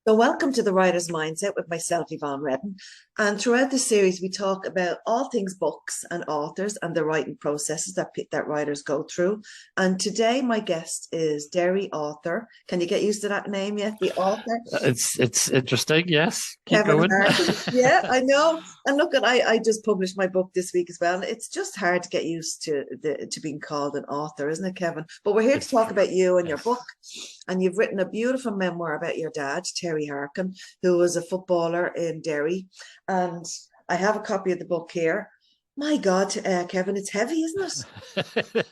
So, welcome to the Writer's Mindset with myself, Yvonne Redden. And throughout the series, we talk about all things books and authors and the writing processes that writers go through. And today, my guest is Derry author. Can you get used to that name yet? The author, It's interesting. Yes, keep Kevin going. Harkin. Yeah, I know. And look, I just published my book this week as well. And it's just hard to get used to being called an author, isn't it, Kevin? But we're here to It's talk about you and your book. yes, And you've written a beautiful memoir about your dad, Terry Harkin, who was a footballer in Derry. And I have a copy of the book here. My God, Kevin, it's heavy, isn't it?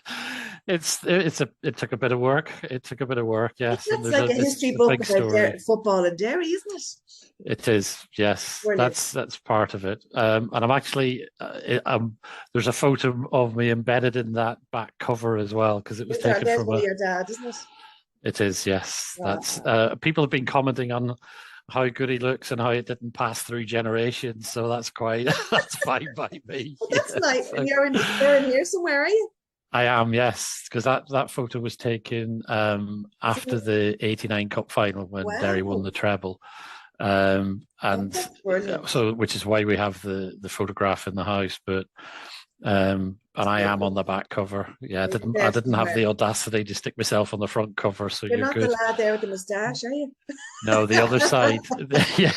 it took a bit of work. It took a bit of work. Yes, and That's like a it's history a book big about story. football in Derry, isn't it? It is. Yes, Brilliant. that's part of it. And I'm actually there's a photo of me embedded in that back cover as well because it was Is that, taken there's from one of a. your dad, isn't it? It is. Yes, that's Wow. people have been commenting on how good he looks and how it didn't pass through generations. So that's quite that's fine by me. Well, that's Yeah, nice. And so you're in here somewhere, are you? I am, yes, because that photo was taken after So- the '89 Cup final when Derry won Wow. the treble, Oh, and that's brilliant. so which is why we have the photograph in the house. But and It's I am on lovely. the back cover. Yeah, It's I there didn't have the somewhere. audacity to stick myself on the front cover. So You're you're not the good. lad there with the moustache, are you? No, the other side. Yeah,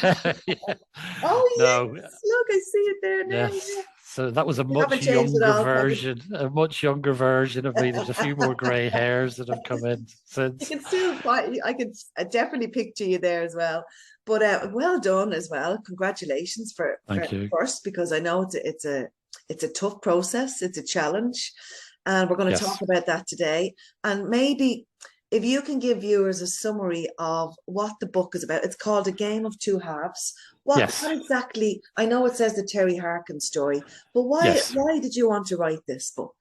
yeah. Oh, No, yes. Look, I see it there now. yes. Yeah. So that was You haven't changed at all, Kevin. a much younger version of me. There's a few more grey hairs that have come in I since. can still find, I can definitely picture you there as well. But well done as well. Congratulations for Thank you. first, because I know it's a tough process. It's a challenge, and we're going to talk Yes. about that today. And maybe if you can give viewers a summary of what the book is about. It's called A Game of Two Halves. What Yes. exactly? I know it says the Terry Harkin story, but why Yes. why did you want to write this book?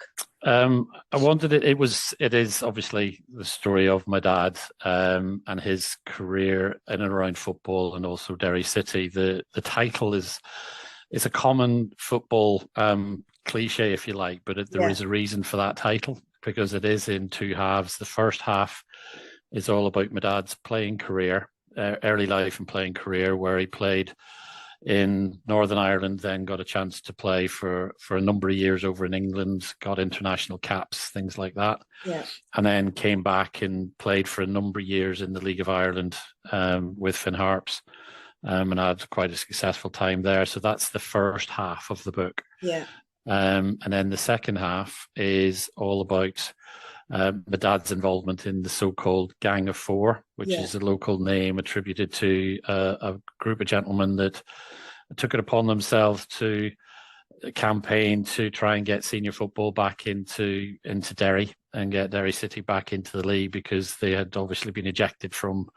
I wanted it. It is obviously the story of my dad and his career in and around football and also Derry City. The title is a common football cliche, if you like, but there Yeah, is a reason for that title because it is in two halves. The first half is all about my dad's playing career, early life and playing career, where he played in Northern Ireland, then got a chance to play for a number of years over in England, got international caps, things like that, yeah. and then came back and played for a number of years in the League of Ireland with Finn Harps, and had quite a successful time there. So that's the first half of the book, Yeah. and then the second half is all about my dad's involvement in the so-called Gang of Four, which Yeah. is a local name attributed to a group of gentlemen that took it upon themselves to campaign to try and get senior football back into Derry and get Derry City back into the league because they had obviously been ejected from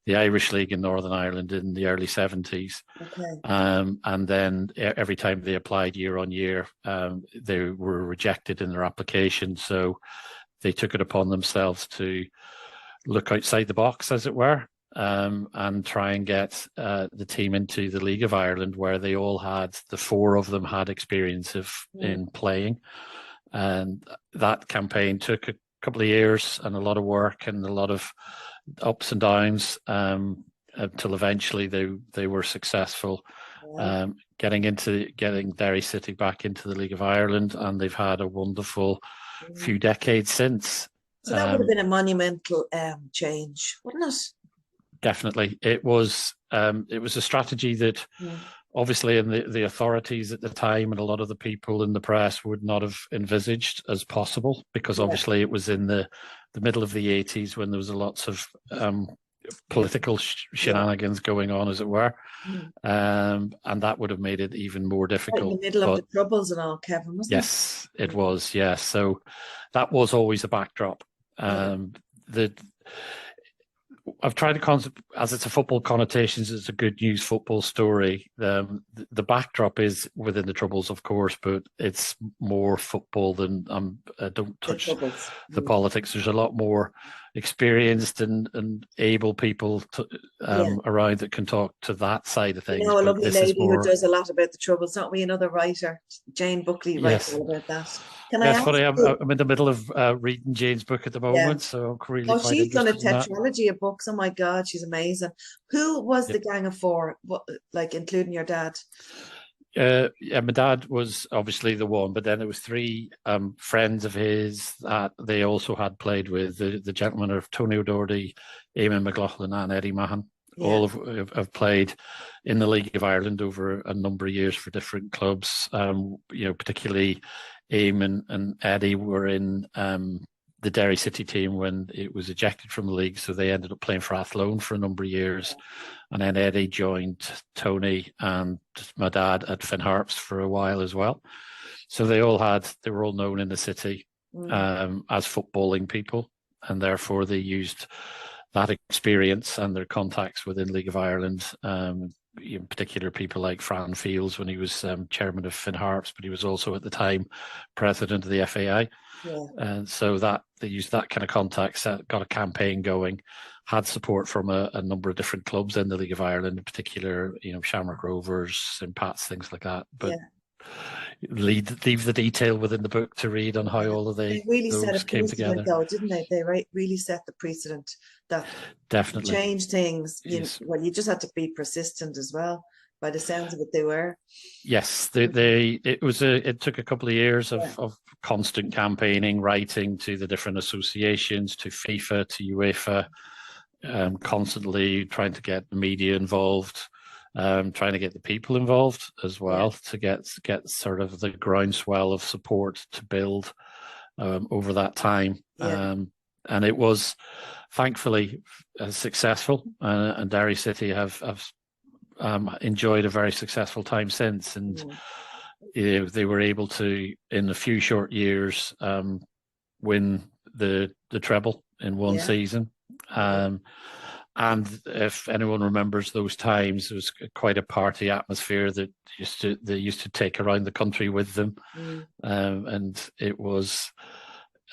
the Irish League in Northern Ireland in the early 70s. Okay. And then every time they applied year on year, they were rejected in their application. So they took it upon themselves to look outside the box, as it were, and try and get the team into the League of Ireland, where the four of them had experience of Mm. in playing. And that campaign took a couple of years and a lot of work and a lot of ups and downs until eventually they were successful Wow. getting Derry City back into the League of Ireland, and they've had a wonderful Mm. few decades since. So that would have Um, been a monumental change, wouldn't it? Definitely, it was a strategy that Mm. obviously in the authorities at the time and a lot of the people in the press would not have envisaged as possible because Yeah. obviously it was in the middle of the 80s when there was lots of political Yeah. shenanigans going on, as it were, Mm. and that would have made it even more Right in the difficult. middle of the But troubles and all, Kevin, wasn't yes, it? it Mm. was. Yes, so that was always a backdrop. Yeah. The I've tried to as it's a football connotations, it's a good news football story. The backdrop is within the troubles, of course, but it's more football than I don't The touch troubles. the Mm. politics. There's a lot more experienced and able people to, Yeah. around that can talk to that side of You things. know, a But lovely this is lady who more, does a lot about the Troubles, not we? Another writer, Jane Buckley, writes yes. all about that. Can I Yes, ask funny. you? I'm in the middle of reading Jane's book at the Yeah. moment, so I'm really Oh, quite she's done a interested in that. tetralogy of books. Oh my God, she's amazing. Who was Yeah. the Gang of Four? What, like including your dad? Yeah, my dad was obviously the one, but then there was three friends of his that they also had played with. The gentlemen of Tony O'Doherty, Eamon McLaughlin, and Eddie Mahan. Yeah, All have played in the League of Ireland over a number of years for different clubs. Particularly Eamon and Eddie were in the Derry City team when it was ejected from the league, so they ended up playing for Athlone for a number of years. And then Eddie joined Tony and my dad at Finn Harps for a while as well. So they were all known in the city as footballing people, and therefore they used that experience and their contacts within League of Ireland. In particular, people like Fran Fields when he was chairman of Finn Harps, but he was also at the time president of the FAI. yeah, And so that they used that kind of contacts, got a campaign going, had support from a number of different clubs in the League of Ireland, in particular, Shamrock Rovers, St. Pat's, things like that. But yeah. leave the detail within the book to read on how Yeah. all of They really set a those came precedent, together. though, didn't they? They really set the precedent that Definitely. change things. Yes. Well, you just had to be persistent as well. By the sounds of it, they were. Yes, it took a couple of years of constant campaigning, writing to the different associations, to FIFA, to UEFA, constantly trying to get the media involved, trying to get the people involved as well, to get sort of the groundswell of support to build over that time. And it was thankfully successful, and Derry City have enjoyed a very successful time since, and they were able to, in a few short years, win the treble in one season. And if anyone remembers those times, it was quite a party atmosphere that they used to take around the country with them, and it was,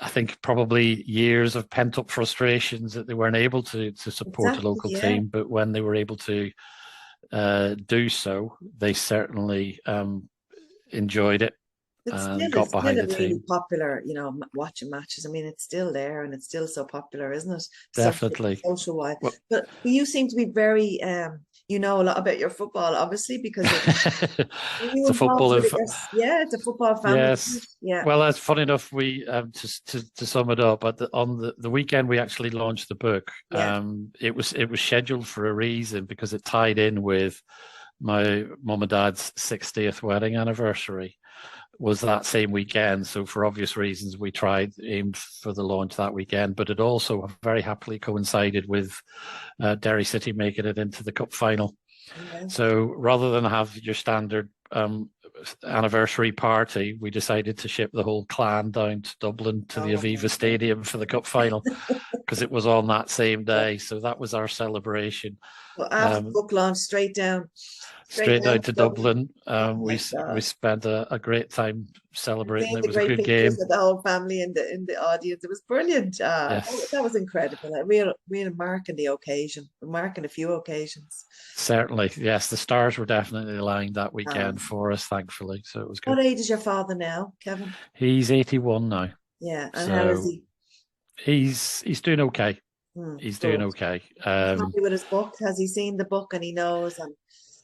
I think, probably years of pent up frustrations that they weren't able to support a local team, but when they were able to do so, they certainly enjoyed it and got behind the team. Really popular, watching matches. I mean, it's still there and it's still so popular, isn't it? Definitely. Social wise. Well, but you seem to be very, a lot about your football, obviously, because it's a football it's a football family. Yes. Yeah. Well, that's funny enough. We to sum it up, on the weekend we actually launched the book. It was scheduled for a reason, because it tied in with my mum and dad's 60th wedding anniversary. Was that same weekend, so for obvious reasons we aimed for the launch that weekend, but it also very happily coincided with Derry City making it into the cup final. So rather than have your standard anniversary party, we decided to ship the whole clan down to Dublin to the Aviva Stadium for the cup final, because it was on that same day. So that was our celebration. Well, after the book launch, straight down to Dublin. We spent a great time celebrating. It was a good game. The whole family in the audience. It was brilliant. Yes. That was incredible. A real mark in the occasion, marking a few occasions. Certainly, yes. The stars were definitely aligned that weekend for us, thankfully. So it was good. What age is your father now, Kevin? He's 81 now. Yeah, and how is he? He's doing okay. He's doing okay. Happy with his book? Has he seen the book and he knows? And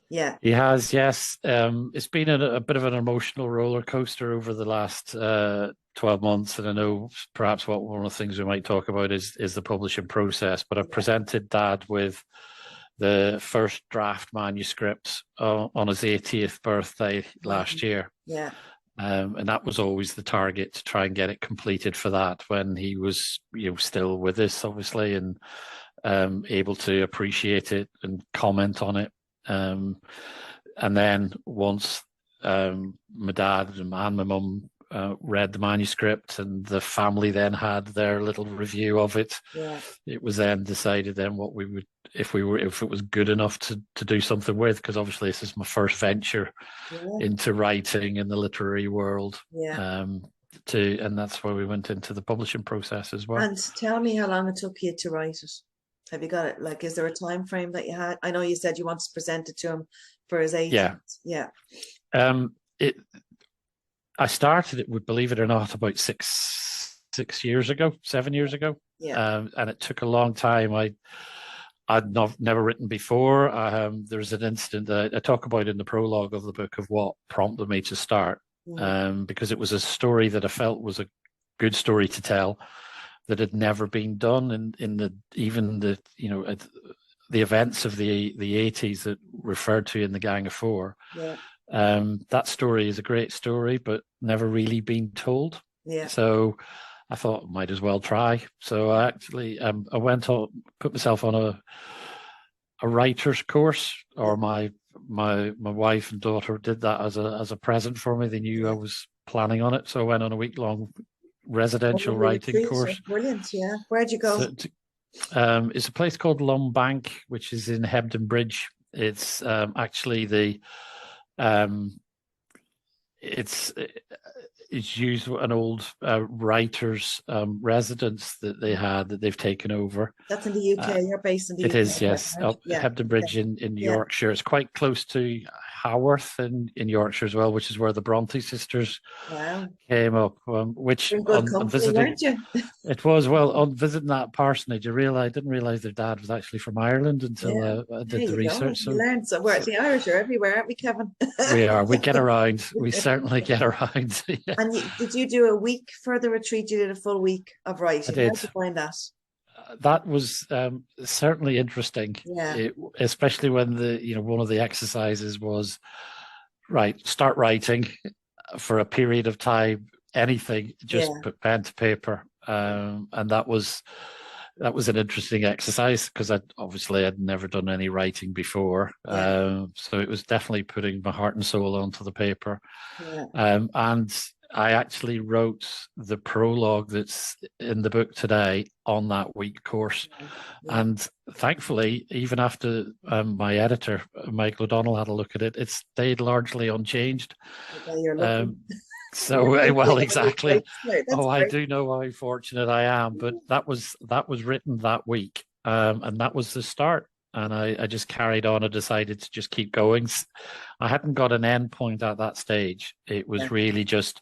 he has. Yes, it's been a bit of an emotional roller coaster over the last 12 months, and I know perhaps one of the things we might talk about is the publishing process. But I've presented Dad with the first draft manuscript on his 80th birthday last year. Yeah. And that was always the target, to try and get it completed for that, when he was, still with us, obviously, and able to appreciate it and comment on it. And then once my dad and my mum read the manuscript, and the family then had their little review of it, it was then decided then what we would, if it was good enough to do something with, because obviously this is my first venture into writing in the literary world. and that's why we went into the publishing process as well. And tell me how long it took you to write it. Have you got it? Like, is there a time frame that you had? I know you said you wanted to present it to him for his 18th. Yeah. It. I started it, would believe it or not, about 7 years ago. Yeah. And it took a long time. I'd never written before. There's an incident that I talk about in the prologue of the book of what prompted me to start, because it was a story that I felt was a good story to tell that had never been done in the events of the 80s that referred to in the Gang of Four. Yeah. That story is a great story, but never really been told. Yeah. So I thought might as well try. So I actually I went on, put myself on a writer's course, or my wife and daughter did that as a present for me. They knew I was planning on it, so I went on a week-long residential writing course. Brilliant, yeah. Where'd you go? It's a place called Longbank, which is in Hebden Bridge. It's actually it's used an old writer's residence that they had that they've taken over. That's in the UK. You're based in the UK. It is, yes. Right? Hebden Bridge in Yorkshire. It's quite close to Haworth in Yorkshire as well, which is where the Bronte sisters came up. Which on visiting, weren't you? It was, well, on visiting that parsonage, I didn't realise their dad was actually from Ireland until I did the research. So you learned. So we're the Irish are everywhere, aren't we, Kevin? We are. We get around. We certainly get around. Yeah. And did you do a week for the retreat? You did a full week of writing. I did. How did you find that? That was certainly interesting. Yeah. Especially when one of the exercises was start writing for a period of time, anything, just put pen to paper, and that was an interesting exercise because I'd never done any writing before, so it was definitely putting my heart and soul onto the paper, and I actually wrote the prologue that's in the book today on that week course. And thankfully, even after my editor, Michael O'Donnell, had a look at it, it stayed largely unchanged. So, well, exactly. I do know how fortunate I am, but that was written that week. And that was the start. And I just carried on. I decided to just keep going. I hadn't got an end point at that stage. It was really just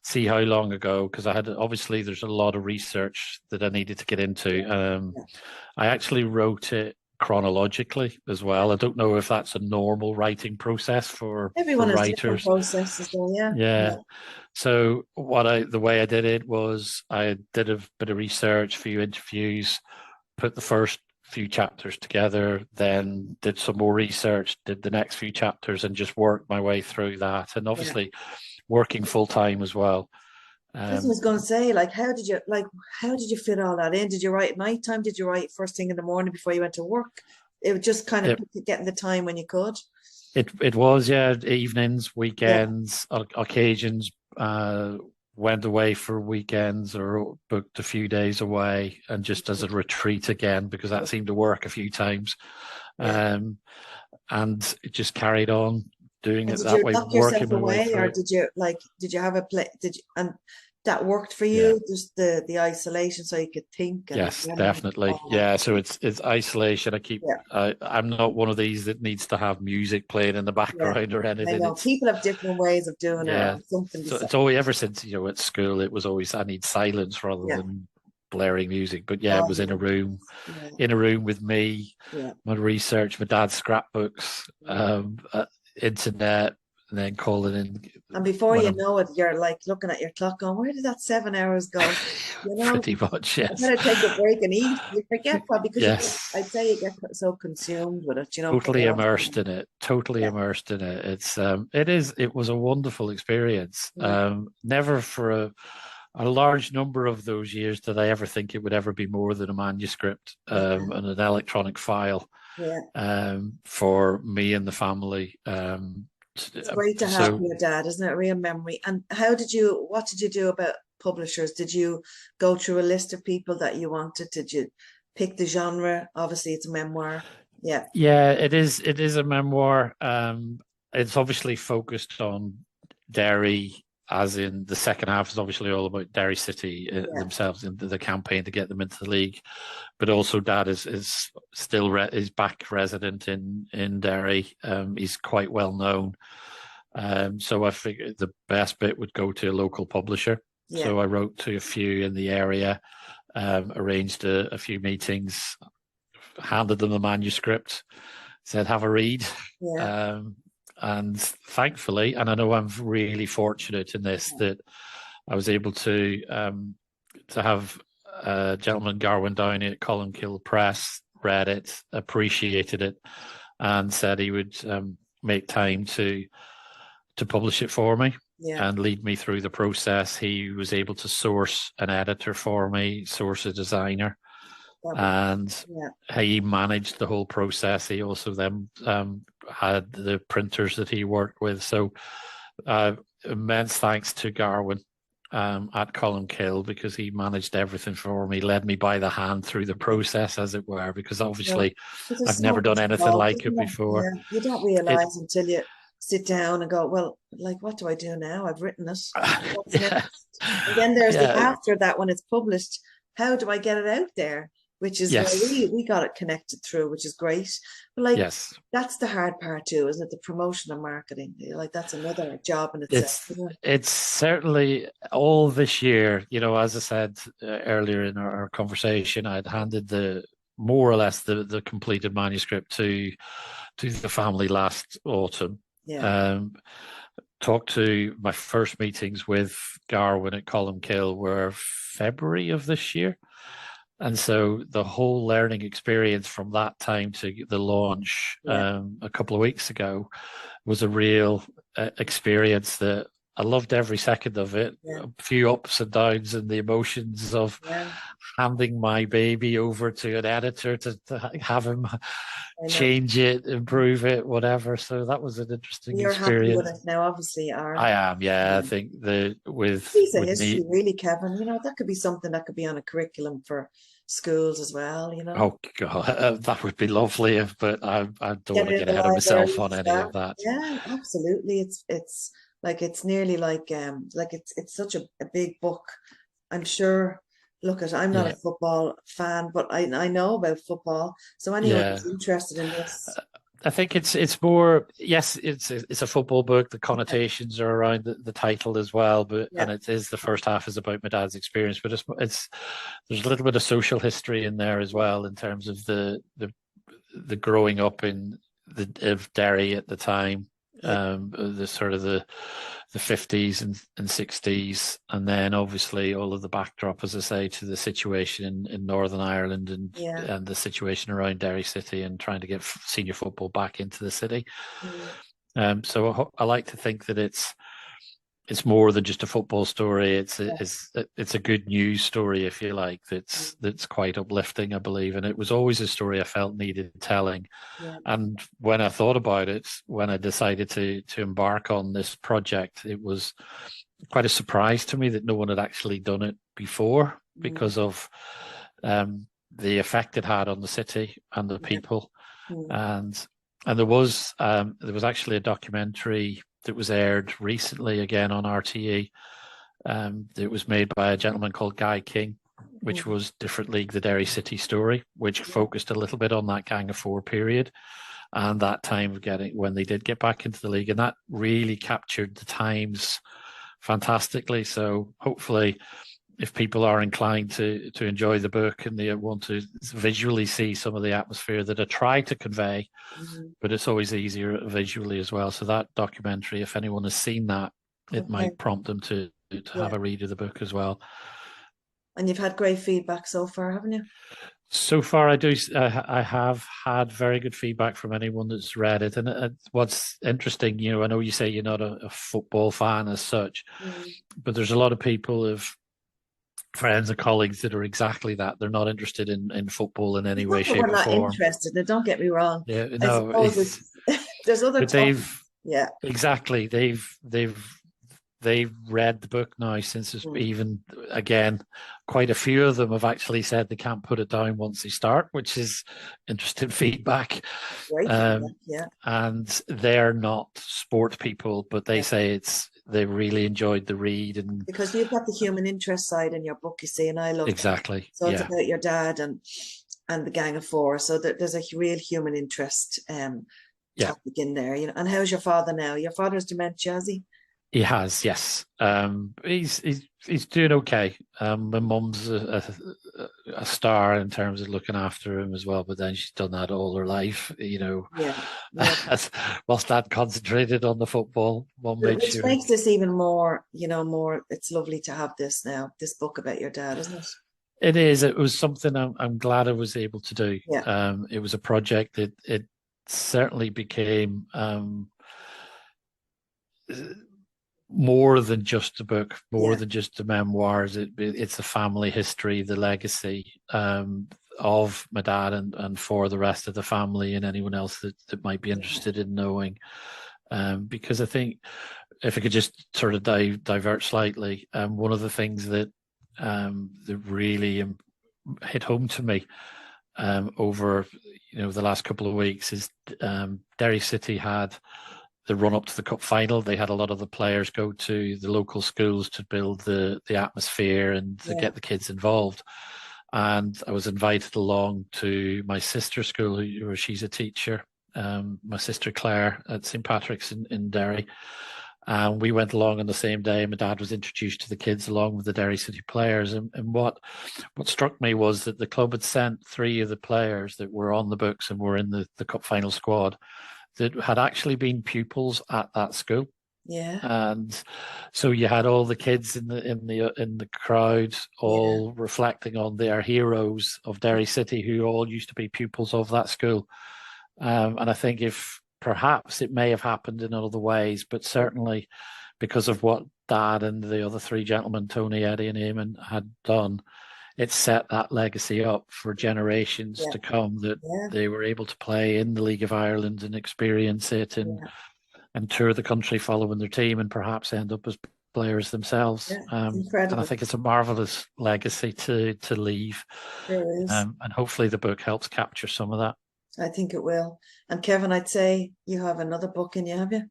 see how long ago, because there's a lot of research that I needed to get into. I actually wrote it chronologically as well. I don't know if that's a normal writing process for everyone writers. Has different processes, though, yeah. So the way I did it was I did a bit of research, a few interviews, put the first few chapters together, then did some more research, did the next few chapters, and just worked my way through that. And obviously working full time as well. I was going to say, how did you fit all that in? Did you write at night time? Did you write first thing in the morning before you went to work? It was just kind of getting the time when you could. It was, evenings, weekends, occasions, went away for weekends or booked a few days away and just as a retreat again, because that seemed to work a few times. And it just carried on doing it that way. Did you lock yourself away, or did you have a play? And that worked for you? Just the isolation, so you could think. Yes, definitely. So it's isolation. I'm not one of these that needs to have music playing in the background or anything. I know people have different ways of doing it. So it's always, ever since at school, it was always I need silence rather than blaring music. But it was in a room with me, my research, my dad's scrapbooks, internet, and then calling in. And before you know it, you're looking at your clock going, where did that 7 hours go? Pretty much, yes. I better take a break and eat. You forget probably, because I'd say you get so consumed with it, Totally immersed in it. Immersed in it. It was a wonderful experience. Never for a large number of those years did I ever think it would ever be more than a manuscript and an electronic file for me and the family. It's great to have your dad, isn't it? A real memory. And what did you do about publishers? Did you go through a list of people that you wanted? Did you pick the genre? Obviously it's a memoir. It is a memoir. It's obviously focused on Derry as in the second half is obviously all about Derry City themselves and the campaign to get them into the league, but also Dad is still is back resident in Derry. He's quite well known, so I figured the best bit would go to a local publisher. Yeah. So I wrote to a few in the area, arranged a few meetings, handed them the manuscript, said have a read. Yeah. And thankfully, and I know I'm really fortunate in this, that I was able to have a gentleman, Garwin Downey at Colmcille Press, read it, appreciated it, and said he would make time to publish it for me and lead me through the process. He was able to source an editor for me, source a designer, and he managed the whole process. He also then had the printers that he worked with. So immense thanks to Garwin at Colmcille, because he managed everything for me, led me by the hand through the process, as it were, because obviously I've never done anything like it before. Yeah. You don't realise until you sit down and go, well, like, what do I do now? I've written it. And then there's the after that, when it's published, how do I get it out there? Which is where we got it connected through, which is great. But like, that's the hard part too, isn't it? The promotion and marketing. Like, that's another job in itself. It's certainly all this year. You know, as I said earlier in our conversation, I'd handed more or less the completed manuscript to the family last autumn. Yeah. Talked to my first meetings with Garwin at Colmcille were February of this year. And so the whole learning experience from that time to the launch a couple of weeks ago was a real experience that I loved every second of it. Yeah. A few ups and downs and the emotions of handing my baby over to an editor to have him change it, improve it, whatever. So that was an interesting experience. You're happy with it now, obviously, Aaron. I am, I think with history, really, Kevin. You know, that could be something that could be on a curriculum for schools as well, you know. Oh God, that would be lovely, but I don't want to get ahead of myself on any of that. Yeah, absolutely. It's like, it's nearly like it's such a big book. I'm sure. Look, I'm not a football fan, but I know about football. So anyone who's interested in this, I think it's more. Yes, it's a football book. The connotations are around the title as well, but and it is, the first half is about my dad's experience, but it's there's a little bit of social history in there as well, in terms of the growing up of Derry at the time. The sort of the 50s and 60s, and then obviously all of the backdrop, as I say, to the situation in Northern Ireland and the situation around Derry City and trying to get senior football back into the city. So I like to think that it's more than just a football story. It's a good news story, if you like, that's quite uplifting, I believe. And it was always a story I felt needed telling. And when I thought about it, when I decided to embark on this project, it was quite a surprise to me that no one had actually done it before, because of the effect it had on the city and the people. And there was actually a documentary that was aired recently again on RTE. It was made by a gentleman called Guy King, which was Different League, the Derry City story, which focused a little bit on that Gang of Four period and that time of when they did get back into the league. And that really captured the times fantastically. So hopefully, if people are inclined to enjoy the book and they want to visually see some of the atmosphere that I try to convey, but it's always easier visually as well. So that documentary, if anyone has seen that, it might prompt them to have a read of the book as well. And you've had great feedback so far, haven't you? So far, I have had very good feedback from anyone that's read it. And what's interesting, you know, I know you say you're not a football fan as such, but there's a lot of people friends and colleagues that are exactly that. They're not interested in football in any way, shape, or form. We're not interested. Now, don't get me wrong. Yeah, no, there's other. Exactly. They've they've read the book now since it's Mm. even, again, quite a few of them have actually said they can't put it down once they start, which is interesting feedback. Great feedback, yeah. And they're not sport people, but they Yeah. say they really enjoyed the read. And Because you've got the human interest side in your book, you see, and I love that. exactly. So it's Yeah. about your dad and the Gang of Four. So there's a real human interest Yeah. topic in there, you know. And how's your father now? Your father's dementia, has he? He has, yes. He's doing okay. My mum's a star in terms of looking after him as well, but then she's done that all her life, you know. Yeah, yeah. Whilst Dad concentrated on the football, Mum made Which sure. makes this even more, you know, more. It's lovely to have this now, this book about your dad, isn't it? It is. It was something I'm glad I was able to do. Yeah. It was a project that it certainly became more than just a book, more than just the memoirs. It's the family history, the legacy of my dad and for the rest of the family and anyone else that might be interested in knowing. Because I think if I could just sort of divert slightly, one of the things that really hit home to me over the last couple of weeks is Derry City had the run up to the cup final. They had a lot of the players go to the local schools to build the atmosphere and to get the kids involved. And I was invited along to my sister's school, where she's a teacher, my sister Claire at St. Patrick's in Derry. And we went along on the same day. My dad was introduced to the kids along with the Derry City players. And what struck me was that the club had sent 3 of the players that were on the books and were in the cup final squad that had actually been pupils at that school. Yeah. And so you had all the kids in the crowd all reflecting on their heroes of Derry City, who all used to be pupils of that school. And I think if perhaps it may have happened in other ways, but certainly because of what Dad and the other 3 gentlemen, Tony, Eddie and Eamon, had done, it set that legacy up for generations to come, that they were able to play in the League of Ireland and experience it and tour the country following their team and perhaps end up as players themselves. Incredible. And I think it's a marvellous legacy to leave. There is. And hopefully the book helps capture some of that. I think it will. And Kevin, I'd say you have another book in you, have you?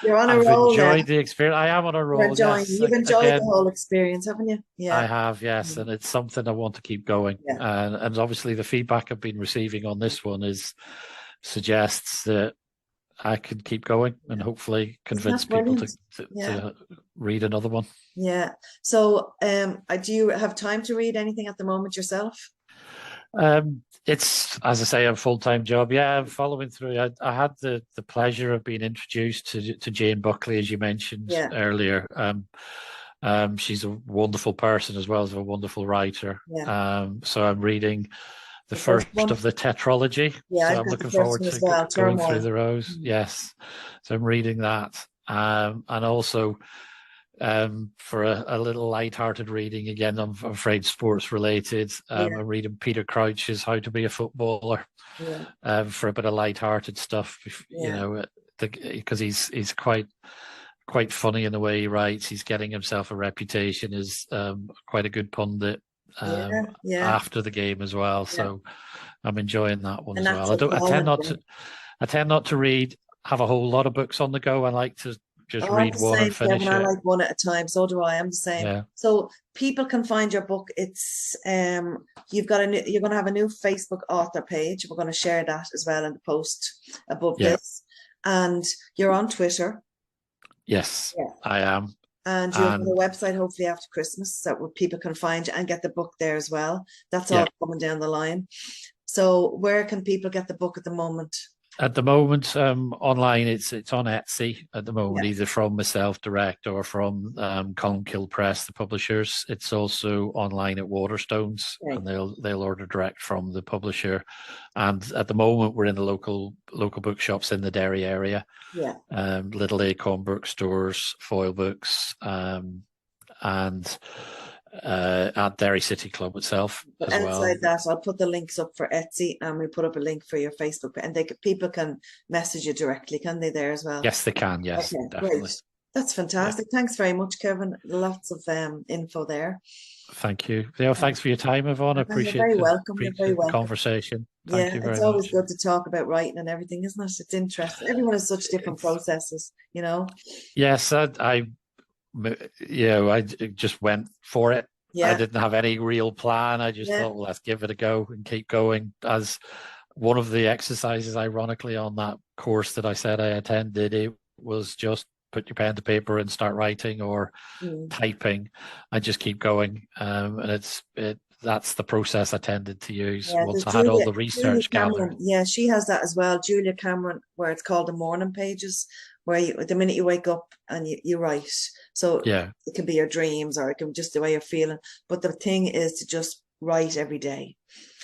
You're on a roll. I've enjoyed the experience. I am on a roll. You've enjoyed the whole experience, haven't you? Yeah, I have. Yes, and it's something I want to keep going. And obviously, the feedback I've been receiving on this one suggests that I can keep going and hopefully convince people to read another one. Yeah. So, do you have time to read anything at the moment yourself? It's, as I say, a full-time job. Yeah, I'm following through. I had the pleasure of being introduced to Jane Buckley, as you mentioned earlier. She's a wonderful person as well as a wonderful writer. So I'm reading the first of the tetralogy. So I'm looking forward to going through the rows. Yes. So I'm reading that. And also for a little light-hearted reading, again, I'm afraid sports related. I'm reading Peter Crouch's How to Be a Footballer for a bit of light-hearted stuff, because he's quite funny in the way he writes. He's getting himself a reputation as quite a good pundit after the game as well. So I'm enjoying that one as well. I tend not to have a whole lot of books on the go. I like to just read one and finish it. I like one at a time. So do I. I'm the same. Yeah. So people can find your book. It's you're going to have a new Facebook author page. We're going to share that as well in the post above this. And you're on Twitter. Yes, I am. And you have a website hopefully after Christmas so where people can find you and get the book there as well. That's all coming down the line. So where can people get the book at the moment? At the moment, online, it's on Etsy at the moment, either from myself direct or from Colmcille Press, the publishers. It's also online at Waterstones, and they'll order direct from the publisher. And at the moment, we're in the local bookshops in the Derry area. Little Acorn bookstores, Foyle Books, and at Derry City Club itself But as well. outside that, I'll put the links up for Etsy, and we put up a link for your Facebook, and people can message you directly, can they, there as well? Yes, they can. Yes, Okay, definitely. great. That's fantastic. Thanks very much, Kevin. Lots of info there. Thank you. Thanks for your time, Yvonne. I You're very welcome. You're very appreciate the welcome. conversation. Thank Yeah, you it's very always much. good to talk about writing and everything, isn't it? It's interesting. Everyone has such different processes, you know? Yes, I just went for it. I Yeah. didn't have any real plan. I just thought, well, let's give it a go and keep going. As one of the exercises, ironically, on that course that I said I attended, it was just put your pen to paper and start writing or typing and just keep going. And that's the process I tended to use once I had all the research gathered. Yeah, she has that as well. Julia Cameron, where it's called the morning pages, where the minute you wake up and you write. So yeah, it can be your dreams or it can be just the way you're feeling. But the thing is to just write every day.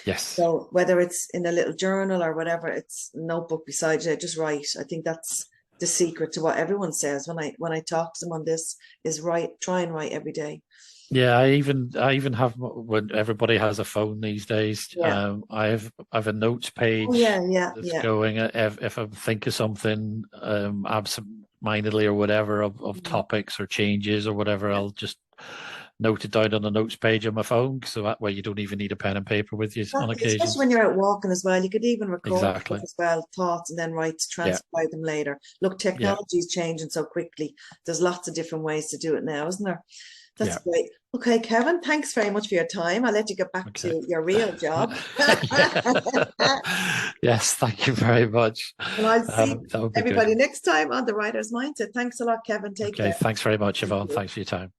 Yes. So whether it's in a little journal or whatever, it's a notebook beside you, just write. I think that's the secret to what everyone says when I talk to them on this is try and write every day. Yeah, I even have, when everybody has a phone these days. Yeah. I have a notes page. Oh, yeah. Going if I think of something absent-mindedly or whatever of topics or changes or whatever, I'll just note it down on the notes page on my phone, so that way you don't even need a pen and paper with you on occasion. Especially when you're out walking as well. You could even record as well, thoughts, and then transcribe them later. Look, technology is changing so quickly. There's lots of different ways to do it now, isn't there? That's great. Okay, Kevin, thanks very much for your time. I'll let you get back to your real job. Yes, thank you very much. And I'll see everybody next time on The Writer's Mindset. Thanks a lot, Kevin. Take care. Thanks very much, Yvonne. Thanks for your time.